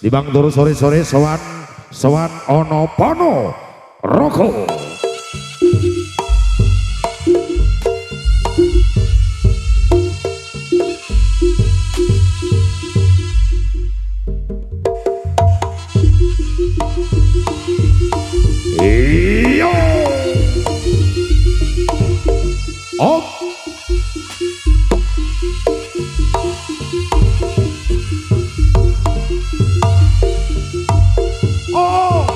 Dibang turu sore-sore sowan ana Pono Roko. Iyo. Oh. Oh.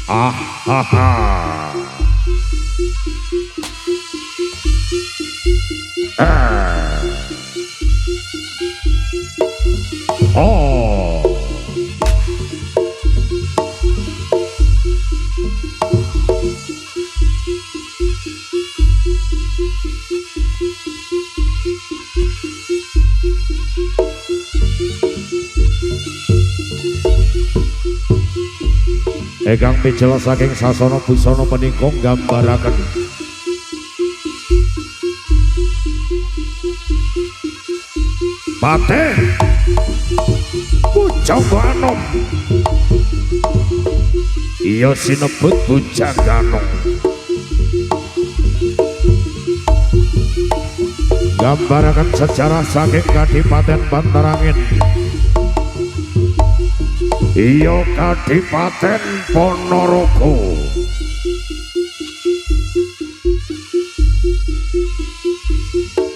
Ah ha ha. Ah. Oh. Egang pijel saking sasana busana menika nggambaraken Patih Bujangganom. Iya sinebut Bujangganom. Nggambaraken sejarah saking Kadipaten Bantarangin. Iya Kadipaten Ponorogo.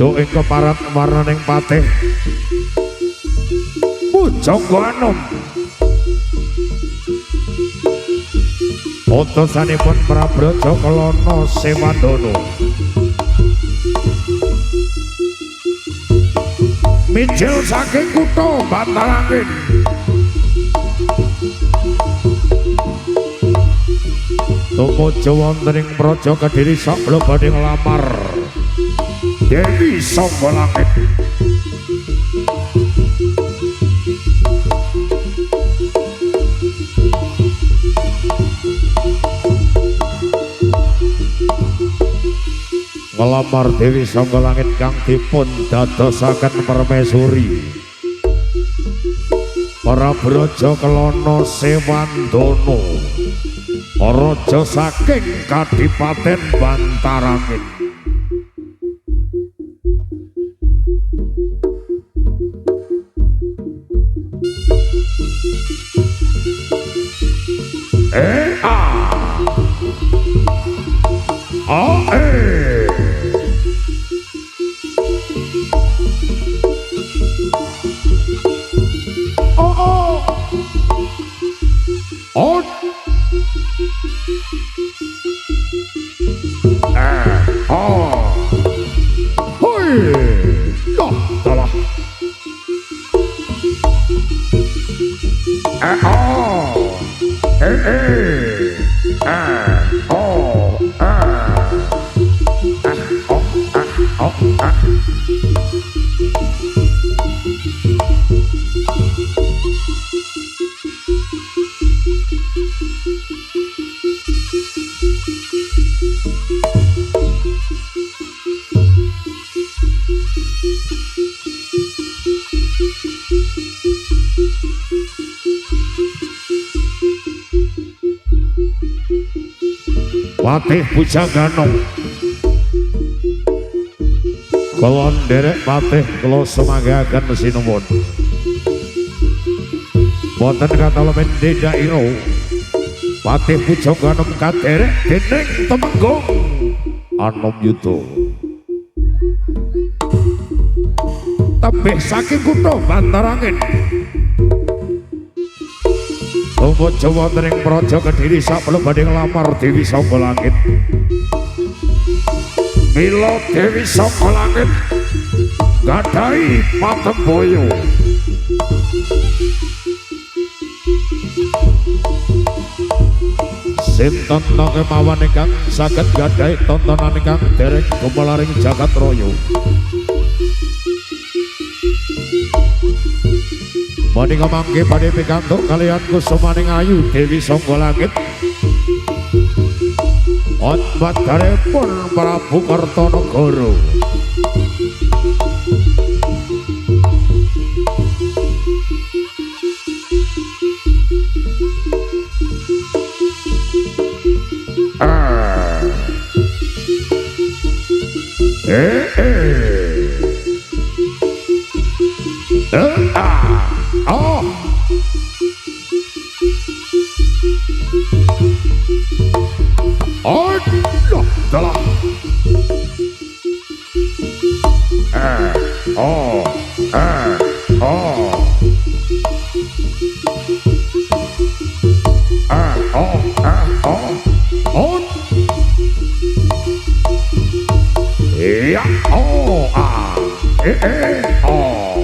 Duh ing keparat warnaning Patih Bujangganom. Utusanipun Prabraja Kelana Sewandana. Mijil saking kutha Bantarangin. Tumuju wonten ing Praja Kediri saklebetipun lamar Dewi Sanggolangit. Ngelamar Dewi Sanggolangit kang dipun dadosaken permaisuri Prabraja Kelana Sewandana, raja saking Kadipaten Bantarangin. Patih Bujangganom. Kula nderek Patih kula semanggaken sinuwun. Wonten katalemen Daira Patih Bujangganom kaderek dening Temenggung Anamyuda. Tebih saking kutha Bantarangin. Tumuju wonten ing Praja Kediri saklebetipun lamar Dewi Sanggolangit. Mila Dewi Sanggolangit gadhahi patemboyo. Sinten kemawon ingkang saged gadhahi tontonan ingkang dereng gumelaring jagat raya. Menika mangke badhe pikantuk kaliyan kusumaning ayu Dewi Sanggolangit. Otbadaripun Prabu Kertanagara. Oh. Oh, loh, dalah. Oh, oh. Oh. Ya, oh, ah. Oh.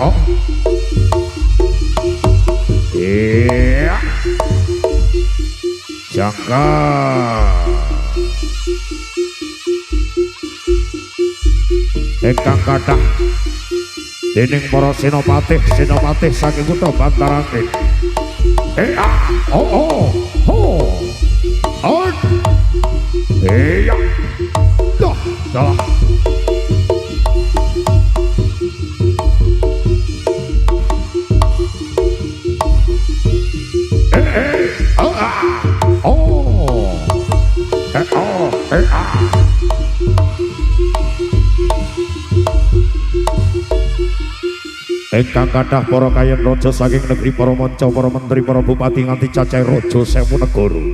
Oh. Iya. Jangka. Ingkang kathah dening para senopatih saking kutha Bantarangin. Iya. Dah. Ingkang kathah para kayen raja saking negeri para manca, para menteri, para bupati nganti cacah raja 1000 negara.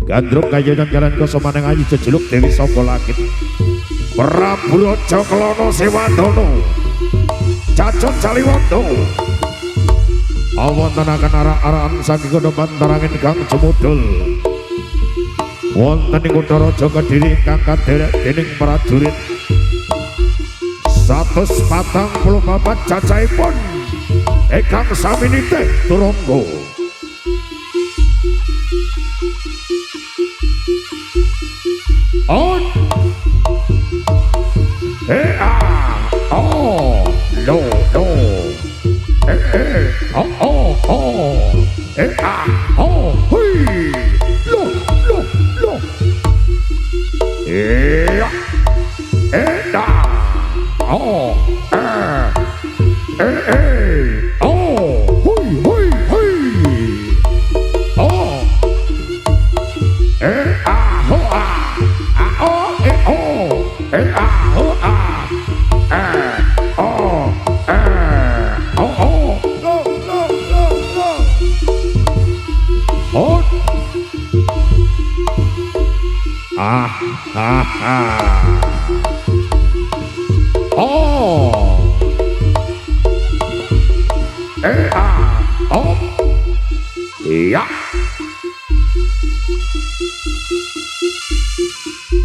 Gandrung kayenan jalan koso maneng ayu jejuluk Dewi saka langit. Prabu Raja Kelana Sewandana. Cacon Caliwondo. Awontenaken arak-arakan saking kutha Bantarangin kang jemudul. Wonten ing kutha Raja Kediri ingkang kaderek dening prajurit 144 cacahipun ingkang sami nitih turangga. On no hui lo iya.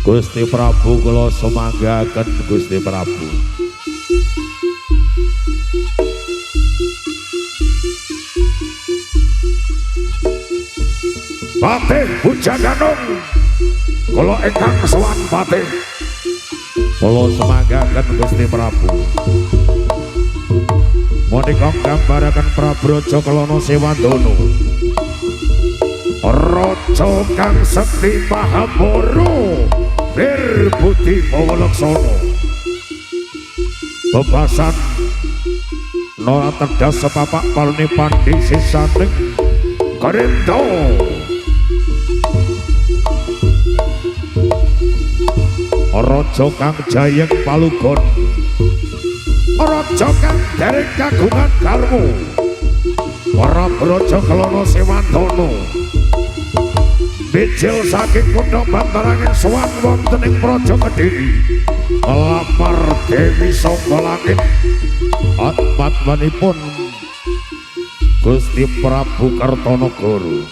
Gusti Prabu kula sumanggaken Gusti Prabu. Patih Bujaganung kula ingkang sowan patih. Kula sumanggaken Gusti Prabu. Menika gambaraken Prabu Raja Kelana Sewandana. Raja kang sekti Mahabara. Berbudi Pawalaksana. Bebasan Nora terdas sepapak palune pandi sisaning Karenda. Raja kang jayeng palugon. Raja kang dereng kagungan garwa. Prabu Raja Kelana Sewandana. Bijil saking kutha Bantarangin sowan wonten ing Praja Kediri. Lamar Dewi saka langit. Atmatmanipun Gusti Prabu Kartanagara.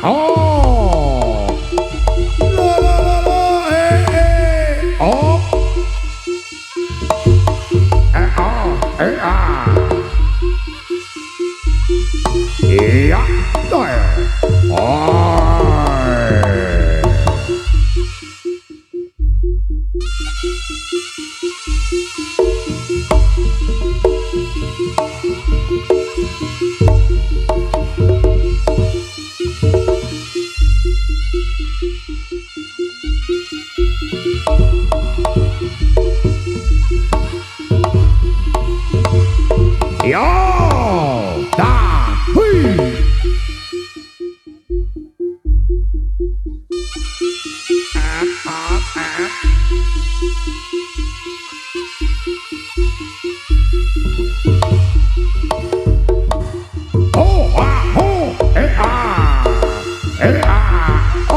Oh. La la la la oh. Iya. Oh. Yo, da, hui. Oh, ah, oh, ah,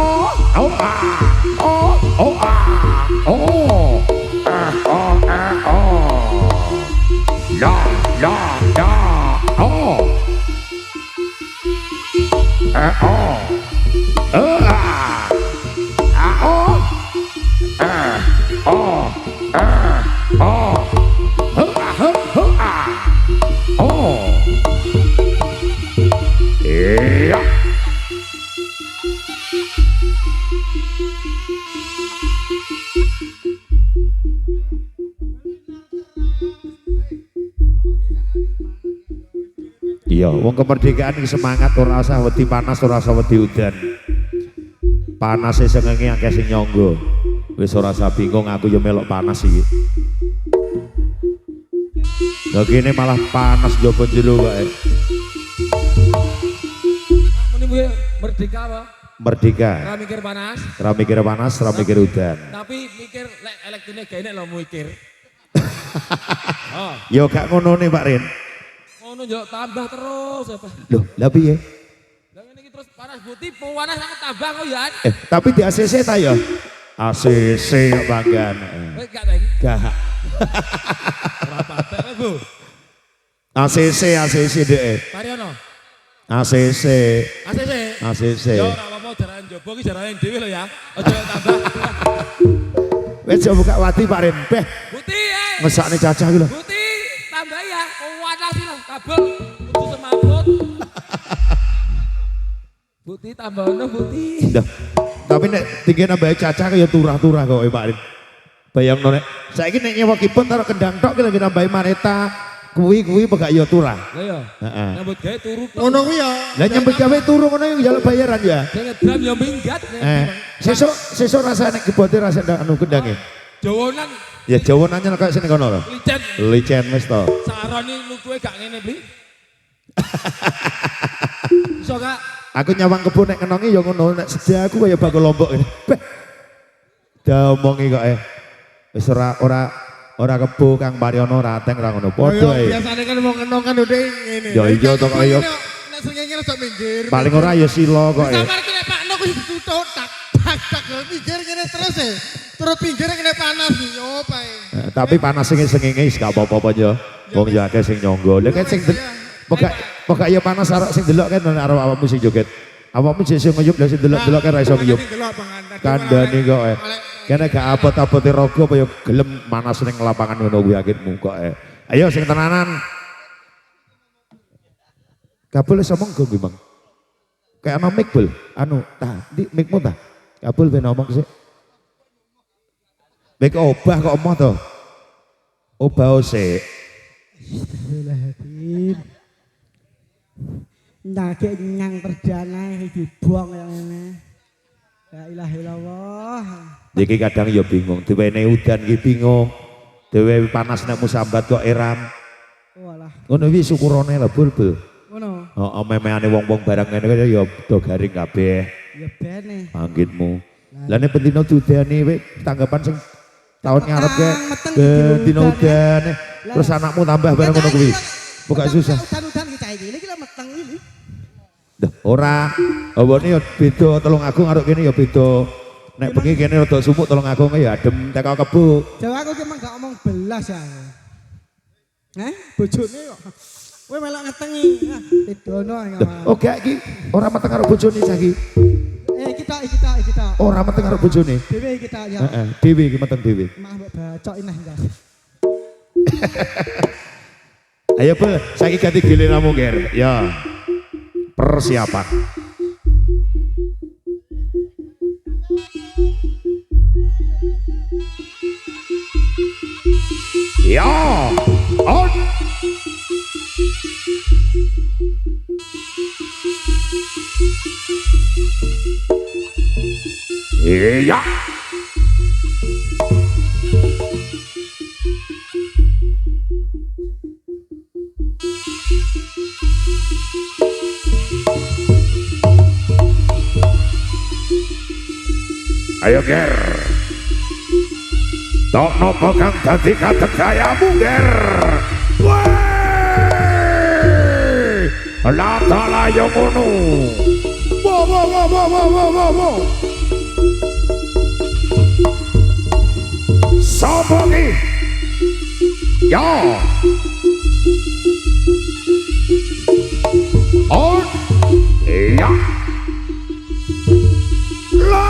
oh, oh, oh, oh, oh, la, la, la, oh, oh, yeah. Iya, wong kemerdekaan iki semangat ora usah wedi panas, ora usah wedi udan. Panase sengenge akeh sing nyangga. Wis ora usah bingung aku ya melok panas iki. Lah kene malah panas njaba jero wae. Muni kuwi merdeka apa? Merdeka. Ora mikir panas. Ora mikir panas, ora mikir udan. Tapi mikir lek elektrone gawe nek lo mikir. Oh. Yo gak ngono nih Pak Rin. Ngono yo tambah terus apa? Loh, lah piye? Lah ngene iki terus panas putih, panas sangat tambah kok ya. Tapi di ACC ta ya? ACC ya banggan. Wis gak ta iki? Gak. Ora patek Bu. ACC deh. Pariono. ACC. ACC. ACC. Yo ora apa-apa jaran jobo iki jarane dhewe lho ya. Aja tambah. Wes coba buka wati Pak Rin. Beh. Putih Mesakne cacah iki lho. Putih tambah ya. Panas sih lah kabel kudu semaput. Putih tambah ono putih. Dah. Tapi nek tinggi nambah cacah kaya turah-turah kok Pak Rin. Bayangno nek saiki nek nyewa kipun taruh kendang tok lagi nambahi maneta kuwi pegak ya turah. Lah ya. Heeh. Nyambut gawe turu. Ngono kuwi ya. Lah nyambut gawe turu ngono ya njaluk bayaran ya. Sing ngedram ya minggat. Sesuk rasane kibote rasane anu kendange. Jawonan Ya jawonannya kayak sini kono lho. licen. Licen wis to. Sarane nutuhe gak ngene, Bli. Iso gak? Aku nyawang kebun nek kenongi ya ngono nek sedia aku kaya bakul lombok ngene. Beh. Diomongi kok wis ora kebo Kang Pariono rateng ra ngono. Padha ae. Biasane kan mau kenong kan udah ngene. Ya iya to kok ya. Nek sengenge rada minggir. Paling ora ya sila kok ya. Samar ki nek Pak Nok wis ditutuk tak tak minggir kene terus e. Terus pinggir kene panas yo pae. Tapi panas sengenge wis gak apa-apa ya. Wong ya akeh sing nyangga. Lha kan sing pokok ya panas arek sing delok kan arep awakmu sing joget. Awakmu sing nguyup lha sing delok-delok kan ra iso nguyup. Kandhane kok kene gak abot-abote raga apa ya gelem manas ning lapangan ngono kuwi akitmu kok Ayo sing tenanan. Kabul wis omong go kuwi, Bang. Kayak ana mic bul. Anu, di micmu ta? Kabul ben omong sik. Mic obah kok omong to. Obah sik. Astagfirullahaladzim. Nagek nyang perdana dibuang yang ini. La ilaha illallah. Iki kadang ya bingung, diwene udan iki bingung. Dewe panas nek musambat kok eram. Walah. Ngono iki syukurane lho Bul. Ngono. Heeh, memeane wong-wong barang ngene kaya ya do garing kabeh. Ya bene. Anggitmu. Lah nek pendino dudane wek tanggapan sing tahun ngarep ke dino udan. Terus anakmu tambah barang ngono kuwi. Bukan susah. Udan-udan iki cah iki. Iki lho meteng iki. Dah ora. Awone ya beda Telung Agung karo kene ya beda. Nek bengi kene rada sumuk Telung Agung ya adem teko kebo. Jawa aku ki emang gak omong belas ya. Bojone kok. Kowe melok ngetengi. Bedono. Oh gak iki ora meteng karo bojone cah iki. iki tok. Ora meteng karo bojone. Dewe iki tok ya. Heeh, dhewe iki meteng dhewe. Mah mbok bacoki neh Gas. Ayo Bel, saiki ganti giliranmu Ger. Ya. Persiapan. Ya, on. Iya. Ayo Ger. Tokno pegang dadi kategayamu Ger. Weh! Lata yo ngono. Wo. Sopo ki? Ya. On. Iya. La.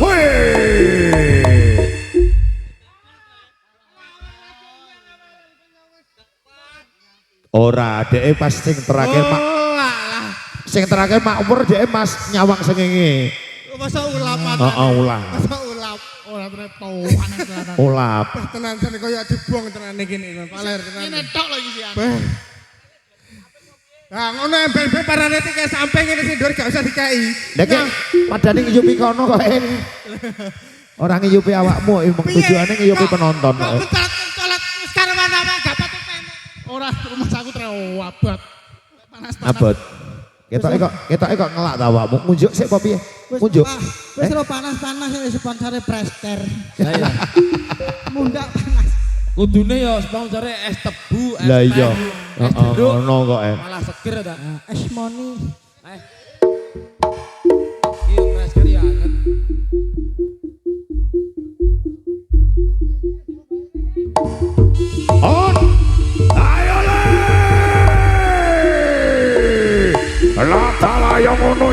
Weh. Ora, dhek pas sing terakhir mak. Sing terakhir makmur dhek Mas nyawang sengenge. Masa ulap Heeh, ulang. Masa ulap. Ora trepoan tenan. Ulap. Tenan jane koyo dibuang tenan iki nek paler tenan. Ini tok lho iki sih. Nah, ngono ben-ben parane iki sampe ngene sing ndur gak usah dikai. Nek padane ngiyupi kono kok ora ngiyupi awakmu, emang tujuane ngiyupi penonton. Kok colak sekarang mana gak patut penek. Ora rumah aku abot. Panas-panas. Abot. Ketoke kok ngelak ta awakmu. Munjuk sik apa piye? Munjuk. Wis ora panas-panas ya sponsore Prester. Lah iya. Mundak panas. Kudune ya sponsore es tebu, es Lah iya. teh, es Heeh, jeruk. ngono kok Malah seger ta. Es moni. Iya keras kali ya. On. Ayo le. Lata yo ngono.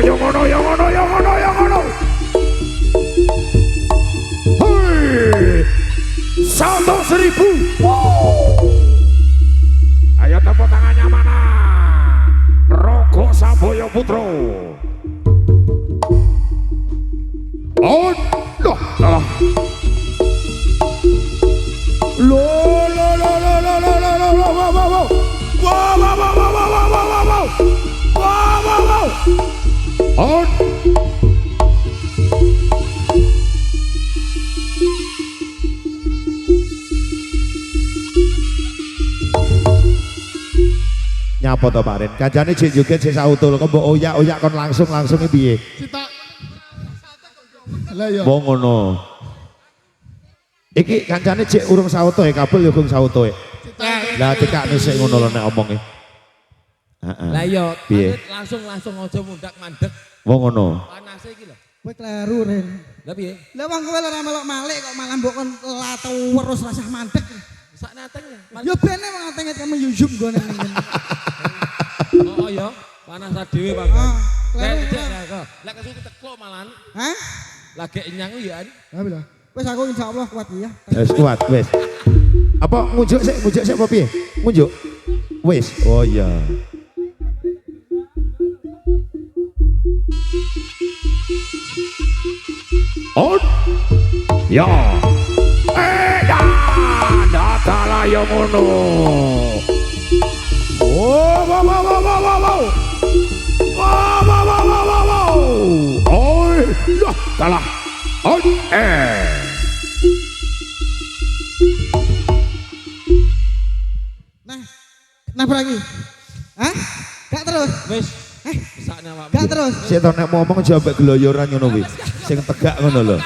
Hei. 100.000. Wow. Ayo tepuk tangannya mana? Rogo Saboyo Putro. On. Loh. Wow. On. Nyapa to Pak Rin? Kancane jek joget sik sautul kok mbok oyak-oyak kon langsung piye? Sitok. Lah ya. Wong ngono. Iki kancane jek urung sauto ya kabel ya gong sauto ya. Lah dikakne sik ngono lho nek omonge. Heeh. Lah iya, Piye? langsung aja mundak mandek. Wong ngono. Panase iki lho. Kowe kleru Ren. Lah piye? Lah wong kowe ora melok malik kok malah mbok kon terus rasah mandek. Sak nateng. Yo bene wong atenge kamu yujum go ning ngene. Oh ya, panas dhewe Bang. Lek kesu teko malan. Hah? Lagi nyang ya. Ha bila. Wis aku insyaallah kuat ya. Wis kuat wis. Apa ngujuk sik apa piye? Ngujuk. Wis. Oh iya. On. Ya. Ya. Datala yo ngono. Wow. Oi, lah, dalah. On. Nah lagi. Hah? Gak terus. Wis. Sakne awakmu. Gak terus. Sik to nek ngomong aja ambek gloyoran ngono kuwi. Sing tegak ngono lho.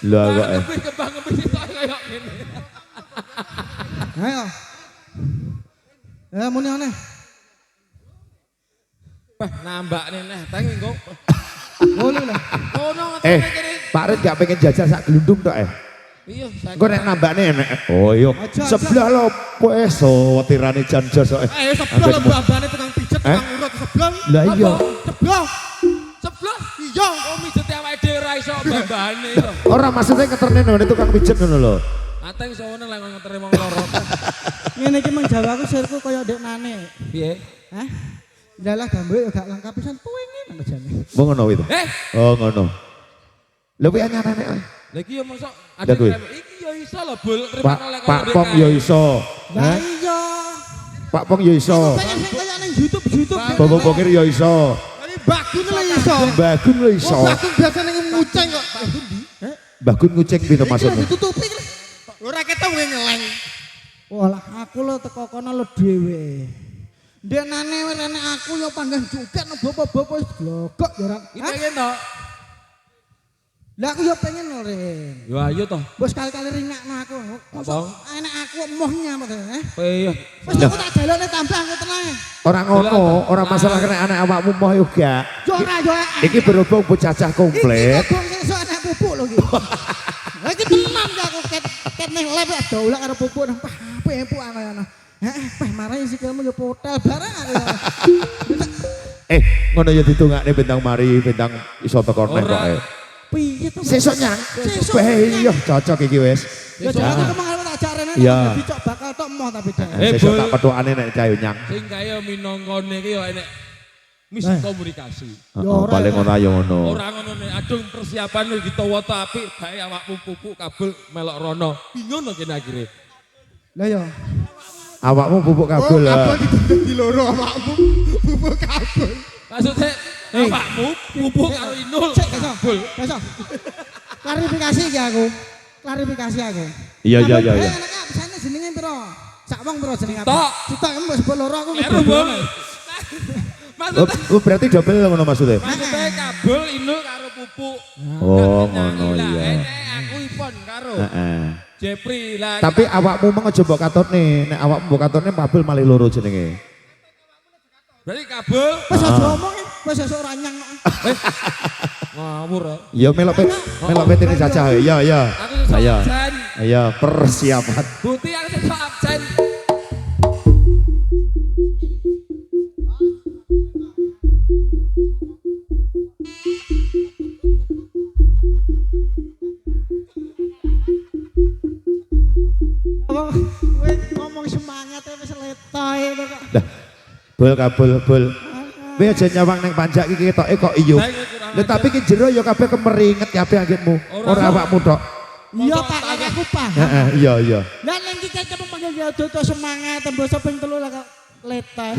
Lah kok Kembang-kembang sitok kaya ngene. Ayo. Ya muni aneh. Nambak neh teng engko. Ngono lah. Ono Pak Rit gak pengen jajal sak glundung tok Iya, Engko nek nambakne enek. Oh iya. Sebelah lho wis wetirane jan jos kok. Sebelah lembabane tukang pijet, tukang urut sebelah. Lah iya. Sebelah. Sebelah. iso. Oh mijet awake dhewe ora iso mbambane lho. Ora maksudnya ngeterne nang tukang pijet ngono lho. Ateng iso ngono lek ngeteri wong loro. Ngene iki mung Jawaku sirku kaya ndek nane. Piye? Hah? Dalah gambe yo gak lengkap pisan tuwingin apa jane. Mau ngono itu. Oh ngono. Lho kuwi anyarane. Lah iki yo mosok Ndak kuwi. iki yo iso lho bul Pak Pong yo iso. Lah iya. Pak Pong yo iso. Kayak nang YouTube. Bobo Bokir yo iso. Ini Bagun lho iso. Bagun lo iso. Oh, Bagun biasanya nguceng kok. Bagun di? Bagun nguceng pintu Iki maksudnya. ditutupi. Ora ketemu ngeleng. Walah aku lo teko kono lo dhewe. Ndek nane rene aku yo panggang juga no bopo-bopo wis glogok yo ora. Iki pengen to. Lah aku yo pengen lho Ren. Yo ayo to. Bos kali-kali ringakno aku. Mosok enek aku emohnya apa Iya. Wis aku tak jalone tambah aku tenang. Orang ngono, orang masalah kena anak awakmu moh juga. Yo ora yo. Iki berhubung bocah komplit. Iki kok sesuk anak pupuk lho iki. Lah iki tenan ya aku ket ning lab dolan karo pupuk nang pepuk ana. Heeh, marahi sikilmu yo potel barang aku. Ngono ya ditungakne bentang mari, bentang iso teko neh kok. Piye to? Sesuk nyang. Sesuk Iya cocok iki wis. Ya jangan aku mangane tak jarene Iya. dicok bakal tok moh tapi dak. Sesuk tak petukane nek cayo nyang. Sing kaya minangkane iki yo enek miskomunikasi. Paling ora ya ngono. Ora ngono nek adung persiapan wis ditawa ta apik bae awakmu pupuk kabel melok rono. Bingung to kene akhire. Lah yo. Awakmu pupuk kabel Oh, lah. kabel di loro awakmu. Bubuk kabel. Maksudnya awakmu pupuk karo Inul kabel. Besok. Klarifikasi iki aku. Klarifikasi aku. Iya. Enak abisane jenenge piro? Sak wong piro jenenge? Tok. Sitok mbok sebut loro aku. Kleru bol. Maksudnya Berarti double ngono maksudnya. kabel Inul karo pupuk. Oh ngono iya. Aku ipon karo Heeh. Jepri lah. Tapi awakmu mau aja mbok katone, nek awakmu mbok katone kabel malih loro jenenge. Berarti kabel Wis aja omong wis sesuk ora nyang. ngawur. Ya melok petine saja. Iya. Aku sesuk Ayo. absen. Ayo persiapan. Bukti aku sesuk absen. Kowe ngomong semangat wis letoy kok. Dah. Kabel. Kowe aja nyawang ning panjak iki ketoke kok iyo. Lha tapi ki jero ya kabeh kemeringet kabeh anggitmu. Ora awakmu tok. Iya Pak, aku paham. Heeh, iya. Lah ning iki ketemu panggil dodo semangat tembus ping 3 lah kok letoy.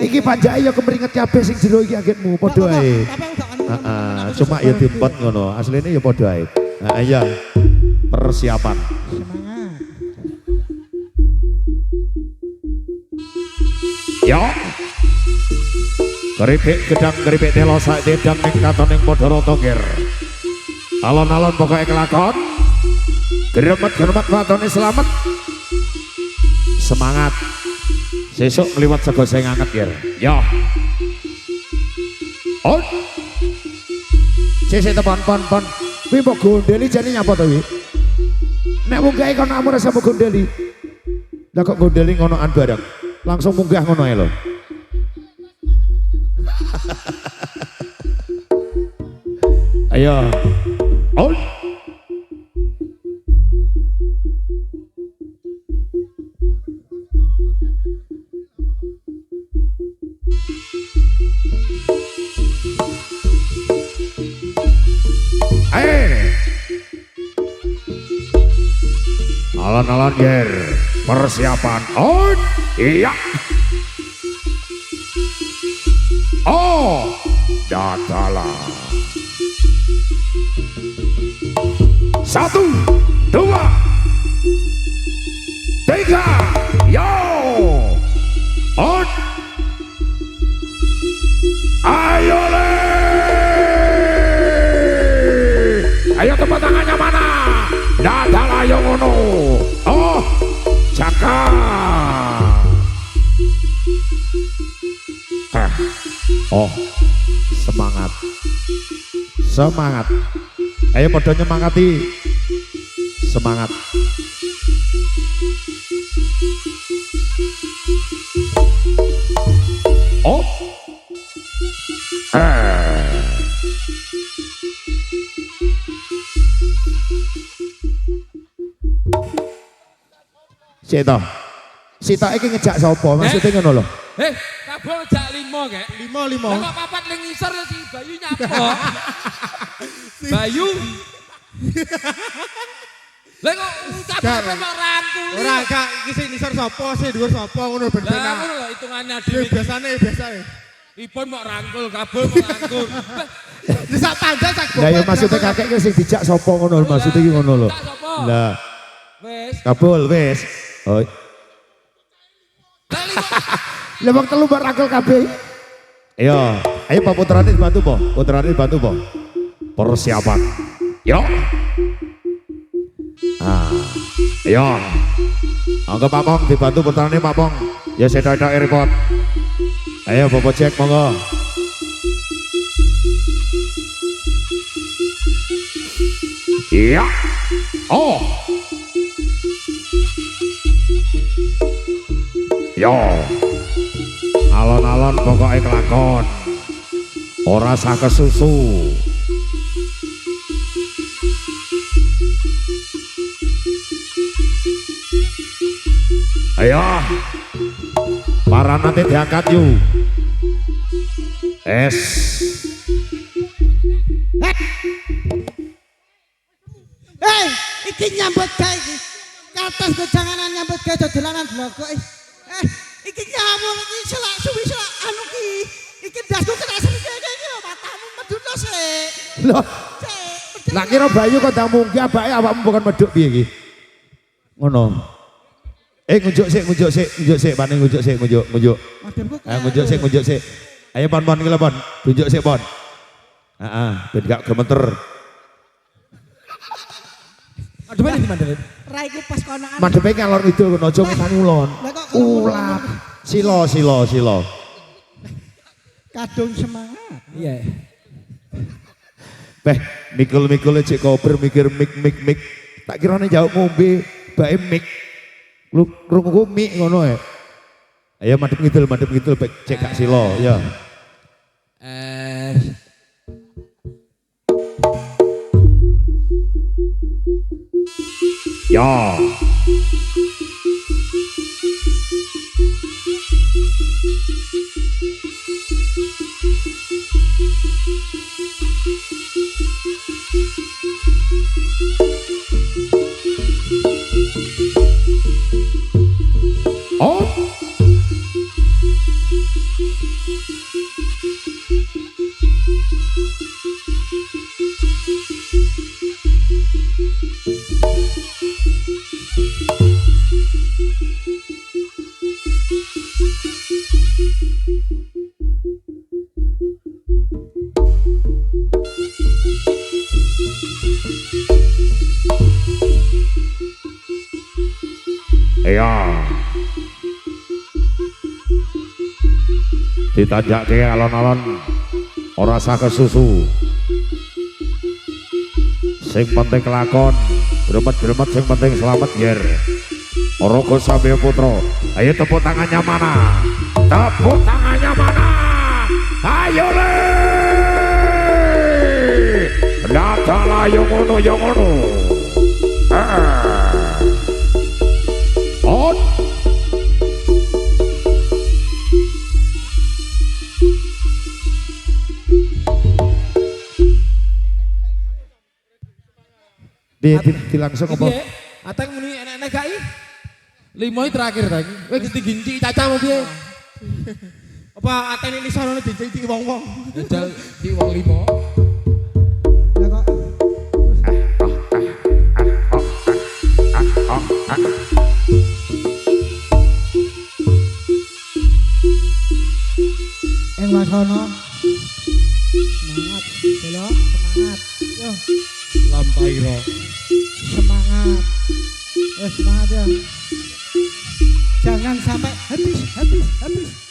Iki panjake ya kemeringet kabeh sing jero iki anggitmu padha ae. Tapi aku gak anu. Heeh, cuma ya dipot ngono. Asline ya padha ae. Heeh, iya. Persiapan. Semangat. Yo. Keripik gedang keripik telo sak dedang ning katon ning padha rata kir. Alon-alon pokoke kelakon. Gremet-gremet watone selamat. Semangat. Sesuk ngliwat sego sing anget kir. Yo. On. Sesuk tepan pon. Kuwi mbok gondeli jane nyapa to kuwi? Nek munggah kono amur rasa mbok gondeli. Lah kok gondeli ngonoan bareng. Langsung munggah ngono ae lho. Ayo. On. Alon-alon ger. Persiapan on. Iya. Oh, datalah. 1, 2, 3, yo, on, ayo le, ayo tepuk tangannya mana, datalah yo ngono, oh, cakap. Oh, semangat. Ayo padha nyemangati. Semangat. Oh, Cek toh. Sitok iki ngejak sapa? Maksudnya ngono lho. Kabel jak 5 kek. 5. Lah kok papat ning ngisor ya si Bayu nyapa? Bayu. Lah kok kabeh kok rangkul. Ora gak iki sing nisor sapa, sing dhuwur sapa ngono ben Lah penak. ngono lho hitungane Dhewe dhewe. biasane. Ipun mok rangkul, kabel mok rangkul. Wis sak panjang sak Lah ya maksudnya kakek ki sing dijak sapa ngono lho, maksudnya iki ngono lho. Tak sapa? Lah, Wes. kabul wis. Oh. Lah lima. Lah wong telu bar rangkul kabeh. Ayo Pak Putrane dibantu po. Putrane dibantu po. Persiapan. Yo. Ayo. Angga Pak Pong dibantu putrane Pak Pong. Ya sedok repot. Ayo Bapak cek monggo. Iya. Oh. Yo. Alon-alon pokoknya kelakon. Ora sah kesusu. Ayo. Para nanti diangkat yuk. Es. Iki nyambut gawe iki. Katas gojanganan nyambut gawe dodolanan bloko. Iki nyambung iki selak suwi selak anu ki. Iki dasku kena srike iki matamu medhun sik. Loh. Lah kira Bayu kok ndang mungki abake awakmu bukan medhuk piye iki? Ngono. Ngujuk sik, paning ngujuk sik. Mademku. Ngujuk sik. Ayo pon iki lho pon, tunjuk sik pon. Heeh, ben gak gemeter. Aduh ini di mana? Raiku pas konaan. Madhepe ngalor itu aja ngutani ulon. Ulat. Silo. Kadung semangat. Iya. Mikul cek koper mikir mik. Tak kirane jauh ngombe bae mik. Lu krungu mik ngono ya. Ayo madhep ngidul cek gak silo ya. Ya. Oh. Iya. Ditanjake alon-alon ora sah kesusu. Sing penting kelakon, gremet-gremet sing penting selamat yer. Orogo Samya Putra. Ayo tepuk tangannya mana? Tepuk tangannya mana? Ayo le. Dadalah yo ngono. On. Di langsung apa? Ateng muni enek-enek gak iki? 5 terakhir ta iki. Kowe ginti-ginti cacamu piye? Apa atene ini sarane diciti wong-wong. Jajal di wong 5. Lah kok Wasono semangat, belo semangat, yo Lampairo semangat, semangat ya, jangan sampai habis.